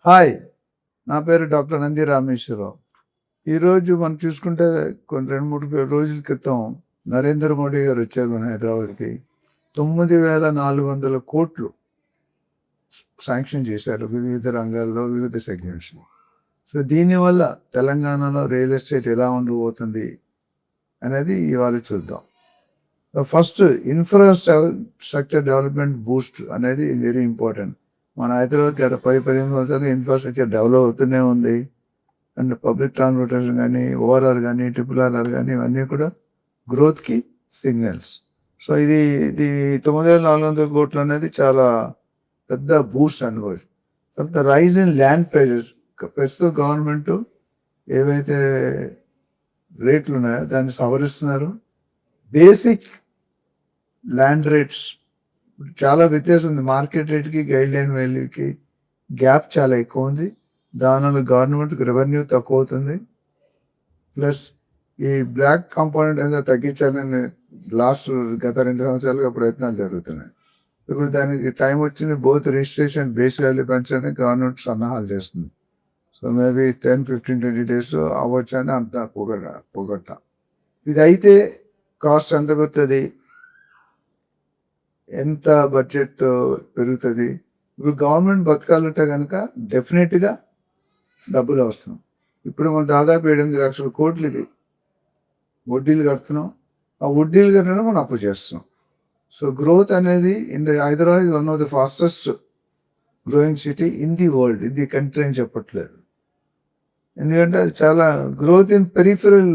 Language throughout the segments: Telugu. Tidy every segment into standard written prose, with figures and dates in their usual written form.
హాయ్, నా పేరు డాక్టర్ నంది రామేశ్వరరావు. ఈరోజు మనం చూసుకుంటే కొన్ని 2, 3 రోజుల క్రితం నరేంద్ర మోడీ గారు వచ్చారు మన హైదరాబాద్కి. 9,400 కోట్లు శాంక్షన్ చేశారు వివిధ రంగాల్లో, వివిధ సెగ్మెంట్స్. సో దీనివల్ల తెలంగాణలో రియల్ ఎస్టేట్ ఎలా ఉండబోతుంది అనేది ఇవాళ చూద్దాం. ఫస్ట్, ఇన్ఫ్రాస్ట్రక్చర్ డెవలప్మెంట్ బూస్ట్ అనేది వెరీ ఇంపార్టెంట్. మన హైదరాబాద్ గత 10-15 సంవత్సరాలు ఇన్ఫ్రాస్ట్రక్చర్ డెవలప్ అవుతూనే ఉంది. అండ్ పబ్లిక్ ట్రాన్స్పోర్టేషన్ కానీ, ఓఆర్ఆర్ కానీ, RRR కానీ ఇవన్నీ కూడా గ్రోత్కి సిగ్నల్స్. సో ఇది 9,400 కోట్లు అనేది చాలా పెద్ద బూస్ట్ అనుకోవచ్చు. తర్వాత రైజ్ ఇన్ ల్యాండ్ ప్రైజెస్. ప్రస్తుతం గవర్నమెంట్ ఏవైతే రేట్లు ఉన్నాయో దాన్ని సవరిస్తున్నారు. బేసిక్ ల్యాండ్ రేట్స్ చాలా వ్యత్యాసం ఉంది. మార్కెట్ రేట్కి గైడ్ లైన్ వాల్యూకి గ్యాప్ చాలా ఎక్కువ ఉంది. దానివల్ల గవర్నమెంట్కి రెవెన్యూ తక్కువ అవుతుంది. ప్లస్ ఈ బ్లాక్ కాంపోనెంట్ ఏదో తగ్గించాలని గత 2 సంవత్సరాలుగా ప్రయత్నాలు జరుగుతున్నాయి. ఇప్పుడు దానికి టైం వచ్చింది. బోత్ రిజిస్ట్రేషన్ బేస్ వాల్యూ పెంచడానికి గవర్నమెంట్ సన్నాహాలు చేస్తుంది. సో మేబీ 10-15-20 days అవ్వచ్చు అని అంటున్నారు పొగట్ట. ఇది అయితే కాస్ట్ ఎంత పెడుతుంది, ఎంత బడ్జెట్ పెరుగుతుంది. ఇప్పుడు గవర్నమెంట్ బతకాలంటే కనుక డెఫినెట్గా డబ్బులు అవసరం. ఇప్పుడు మనం దాదాపు 8 లక్షల కోట్లకి వడ్డీలు కడుతున్నాం. ఆ వడ్డీలు కట్టడం మనం అప్పు చేస్తున్నాం. సో గ్రోత్ అనేది Hyderabad one of the fastest growing city in the world, in the country అని చెప్పట్లేదు. ఎందుకంటే అది చాలా గ్రోత్ ఇన్ పెరిఫరల్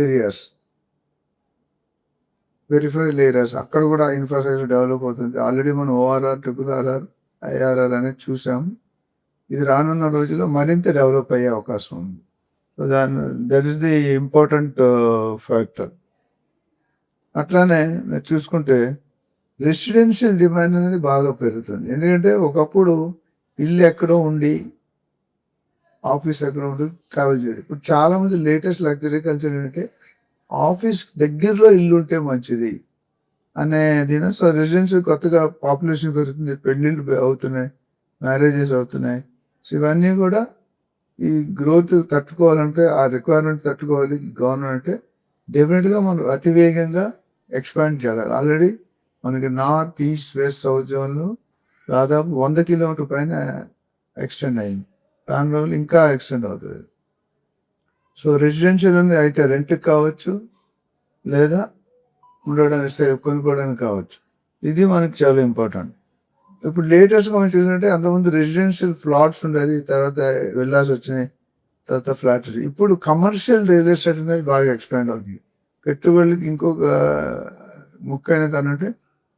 ఏరియాస్ అక్కడ కూడా ఇన్ఫ్రాస్ట్రక్చర్ డెవలప్ అవుతుంది. ఆల్రెడీ మనం ORR, RRR, IRR అనేది చూసాము. ఇది రానున్న రోజుల్లో మరింత డెవలప్ అయ్యే అవకాశం ఉంది. So that is the important factor. అట్లానే మీరు చూసుకుంటే రెసిడెన్షియల్ డిమాండ్ అనేది బాగా పెరుగుతుంది. ఎందుకంటే ఒకప్పుడు ఇల్లు ఎక్కడో ఉండి ఆఫీస్ ఎక్కడో ఉండి ట్రావెల్ చేయడం. ఇప్పుడు చాలామంది లేటెస్ట్ లగ్జరీ కల్చర్ ఏంటంటే ఆఫీస్ దగ్గరలో ఇల్లు ఉంటే మంచిది అనే దీని. సో రెసిడెన్షియల్ కొత్తగా పాపులేషన్ పెరుగుతుంది, పెళ్ళిళ్ళు అవుతున్నాయి, మ్యారేజెస్ అవుతున్నాయి. సో ఇవన్నీ కూడా ఈ గ్రోత్ తట్టుకోవాలంటే, ఆ రిక్వైర్మెంట్ తట్టుకోవాలి గవర్నమెంట్ డెఫినెట్గా మనం అతివేగంగా ఎక్స్పాండ్ చేయాలి. ఆల్రెడీ మనకి నార్త్, ఈస్ట్, వెస్ట్, సౌత్ జోన్లో దాదాపు 100 కిలోమీటర్ పైన ఎక్స్టెండ్ అయింది. రాను రోజులు ఇంకా ఎక్స్టెండ్ అవుతుంది. సో రెసిడెన్షియల్ అనేది అయితే రెంట్కి కావచ్చు, లేదా ఉండడానికి కొనుక్కోవడానికి కావచ్చు. ఇది మనకి చాలా ఇంపార్టెంట్. ఇప్పుడు లేటెస్ట్గా మనం చూసినట్టే అంతకుముందు రెసిడెన్షియల్ ప్లాట్స్ ఉండేది, తర్వాత విల్లాస్ వచ్చినాయి, తర్వాత ఫ్లాట్స్. ఇప్పుడు కమర్షియల్ రియల్ ఎస్టేట్ అనేది బాగా ఎక్స్పాండ్ అవుతుంది. పెట్టుబడులకి ఇంకొక ముఖ్యమైన కారణం అంటే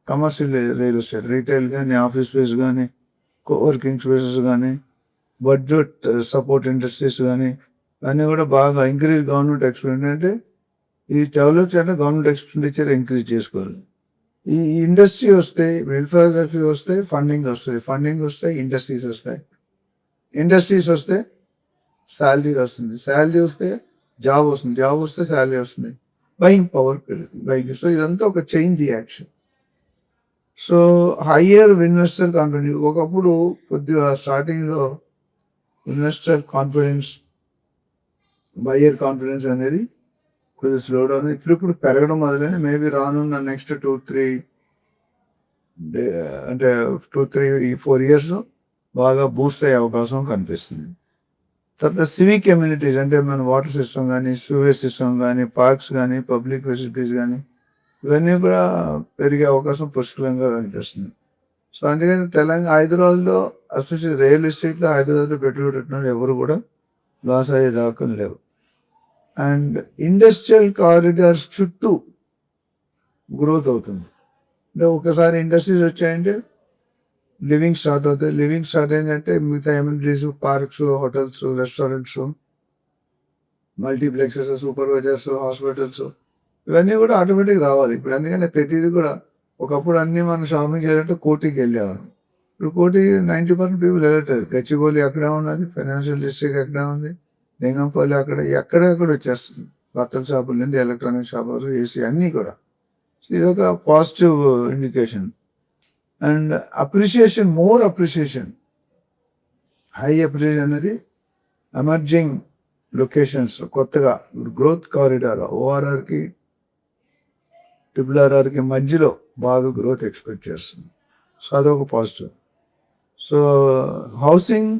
కమర్షియల్ రియల్ ఎస్టేట్, రీటైల్ కానీ, ఆఫీస్ స్పేస్ కానీ, కోవర్కింగ్ స్పేసెస్ కానీ, బడ్జెట్ సపోర్ట్ ఇండస్ట్రీస్ కానీ అన్నీ కూడా బాగా ఇంక్రీజ్. గవర్నమెంట్ ఎక్స్పెండిచర్ అంటే ఇది డెవలప్ చేయాలంటే గవర్నమెంట్ ఎక్స్పెండిచర్ ఇంక్రీజ్ చేసుకోవాలి. ఈ ఇండస్ట్రీ వస్తే, ఇన్ఫ్రాస్ట్రక్చర్ వస్తే ఫండింగ్ వస్తే ఇండస్ట్రీస్ వస్తే శాలరీ వస్తుంది, శాలరీ వస్తే జాబ్ వస్తే శాలరీ వస్తుంది, బయింగ్ పవర్ పెరుగుతుంది. సో ఇదంతా ఒక chain reaction. So higher investor confidence. ఒకప్పుడు కొద్దిగా స్టార్టింగ్లో ఇన్వెస్టర్ కాన్ఫిడెన్స్, బయ్యర్ కాన్ఫిడెన్స్ అనేది కొద్దిగా స్లో డౌన్. ఇప్పుడు పెరగడం మొదలైంది. మేబీ రానున్న నెక్స్ట్ 2-3-4 yearsలో బాగా బూస్ట్ అయ్యే అవకాశం కనిపిస్తుంది. తర్వాత సివిక్ కమ్యూనిటీస్ అంటే మన వాటర్ సిస్టమ్ కానీ, సూవేజ్ సిస్టమ్ కానీ, పార్క్స్ కానీ, పబ్లిక్ ఫెసిలిటీస్ కానీ ఇవన్నీ కూడా పెరిగే అవకాశం పుష్కలంగా కనిపిస్తుంది. సో అందుకని హైదరాబాద్లో ఎస్పెషల్లీ రియల్ ఎస్టేట్లో హైదరాబాద్లో పెట్టుబడి పెట్టిన ఎవరు కూడా లాస్ అయ్యే దాఖలు లేవు. అండ్ ఇండస్ట్రియల్ కారిడార్స్ చుట్టూ గ్రోత్ అవుతుంది. అంటే ఒకసారి ఇండస్ట్రీస్ వచ్చాయంటే లివింగ్ స్టార్ట్ అవుతుంది. లివింగ్ స్టార్ట్ అయిందంటే మిగతా amenities, parks, hotels, restaurants, multiplexes, supervisors, hospitals ఇవన్నీ కూడా ఆటోమేటిక్గా రావాలి. ఇప్పుడు అందుకని ప్రతిదీ కూడా ఒకప్పుడు అన్నీ మనం షాపింగ్ చేయాలంటే కోటికి వెళ్ళేవారు. ఇప్పుడు కోటి 90% పీపుల్ వెళ్ళట్లేదు. గచ్చిబౌలి అక్కడే ఉన్నది, ఫైనాన్షియల్ డిస్ట్రిక్ట్ అక్కడే ఉంది, లింగంపల్లి ఎక్కడెక్కడ వచ్చేస్తుంది. బట్టల షాపుల నుండి ఎలక్ట్రానిక్ షాపులు, ఏసీ అన్నీ కూడా. ఇది ఒక positive indication. And more appreciation high appreciation అనేది ఎమర్జింగ్ లొకేషన్స్ కొత్తగా గ్రోత్ కారిడార్ ఓఆర్ఆర్కి RRRకి మధ్యలో బాగా గ్రోత్ ఎక్స్పెక్ట్ చేస్తుంది. సో అదొక positive. So housing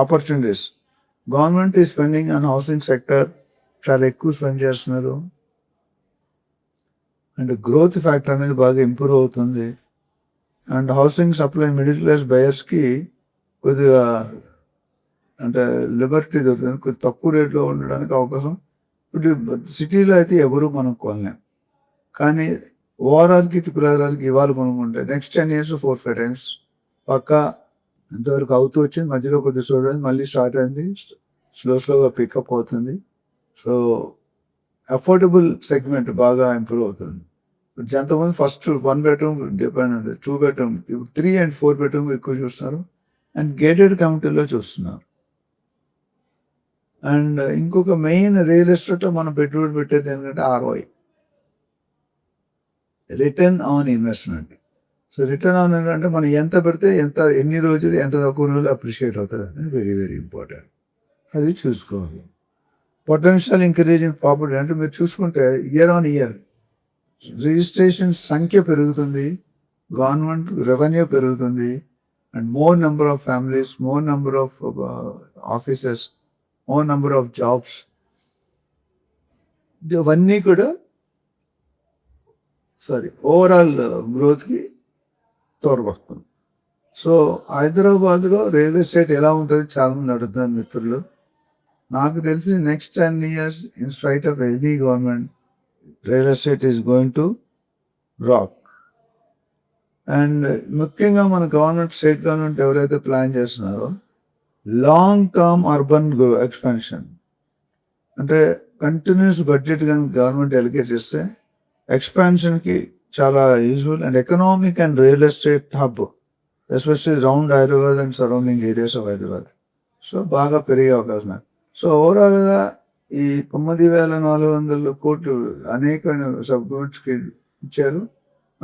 opportunities, government ఈ స్పెండింగ్ ఆన్ హౌసింగ్ సెక్టర్ చాలా ఎక్కువ స్పెండ్ చేస్తున్నారు. అండ్ గ్రోత్ ఫ్యాక్టర్ అనేది బాగా ఇంప్రూవ్ అవుతుంది. And housing supply middle class బయర్స్కి కొద్దిగా అంటే లిబర్టీ దొరుకుతుంది, కొద్ది తక్కువ రేట్లో ఉండడానికి అవకాశం. ఇప్పుడు సిటీలో అయితే ఎవరు మనం కొనలేం, కానీ ఓఆర్ఆర్కి RRRకి ఇవాళ కొనుక్కుంటే నెక్స్ట్ 10 years 4-5 times పక్కా ఇంతవరకు అవుతూ వచ్చింది. మధ్యలో కొద్దిగా స్లో అయింది, మళ్ళీ స్టార్ట్ అయింది, స్లోగా పికప్ అవుతుంది. సో అఫోర్డబుల్ సెగ్మెంట్ బాగా ఇంప్రూవ్ అవుతుంది. ఎంతమంది ఫస్ట్ 1 bedroom డిపెండ్ ఉంటుంది, 2 bedroom, ఇప్పుడు 3 and 4 bedroom ఎక్కువ చూస్తున్నారు. అండ్ గేటెడ్ కమ్యూనిటీలో చూస్తున్నారు. అండ్ ఇంకొక మెయిన్ రియల్ ఎస్టేట్లో మనం పెట్టుబడి పెట్టేది ఏంటంటే ROI, return on investment. So return on అంటే మనం ఎంత పెడితే ఎన్ని రోజులు ఎంత తక్కువ రోజులు అప్రిషియేట్ అవుతుంది అనేది వెరీ వెరీ ఇంపార్టెంట్. అది చూసుకోవాలి. పొటెన్షియల్ ఇంక్రీజ్ ఇన్ ప్రాపర్టీ అంటే మీరు చూసుకుంటే ఇయర్ ఆన్ ఇయర్ రిజిస్ట్రేషన్ సంఖ్య పెరుగుతుంది, గవర్నమెంట్ రెవెన్యూ పెరుగుతుంది, and more number of families, more number of offices, more number of jobs, ఇవన్నీ కూడా ఓవరాల్ గ్రోత్కి తోడ్పడుతుంది. సో హైదరాబాద్లో రియల్ ఎస్టేట్ ఎలా ఉంటుంది చాలామంది అడుగుతున్నారు మిత్రులు. నాకు తెలిసి next 10 years in spite of any government real estate is going to rock. And ముఖ్యంగా మన స్టేట్ గవర్నమెంట్ ఎవరైతే ప్లాన్ చేస్తున్నారో లాంగ్ టర్మ్ అర్బన్ ఎక్స్పాన్షన్ అంటే కంటిన్యూస్ బడ్జెట్ కానీ గవర్నమెంట్ ఎలికేట్ చేస్తే ఎక్స్పాన్షన్కి చాలా useful. And economic and real estate hub especially round Hyderabad and surrounding areas of Hyderabad so బాగా పెరిగే అవకాశం ఉంది. సో ఓవరాల్గా ఈ 9,400 కోట్లు అనేక సబ్ గవర్నమెంట్స్కి ఇచ్చారు.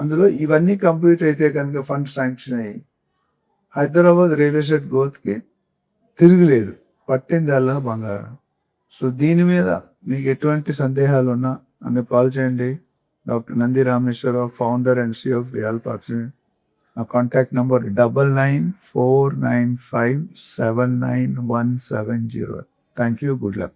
అందులో ఇవన్నీ కంప్లీట్ అయితే కనుక ఫండ్స్ శాంక్షన్ అయ్యి హైదరాబాద్ రియల్ ఎస్టేట్ గ్రోత్కి తిరగలేదు, పట్టిందల్లా బంగారం. సో దీని మీద మీకు ఎటువంటి సందేహాలు ఉన్నా నన్ను కాల్ చేయండి. Doctor Nandi Rameshwararao, founder and CEO of real parts. నా contact number 9949579170. Thank you, good luck.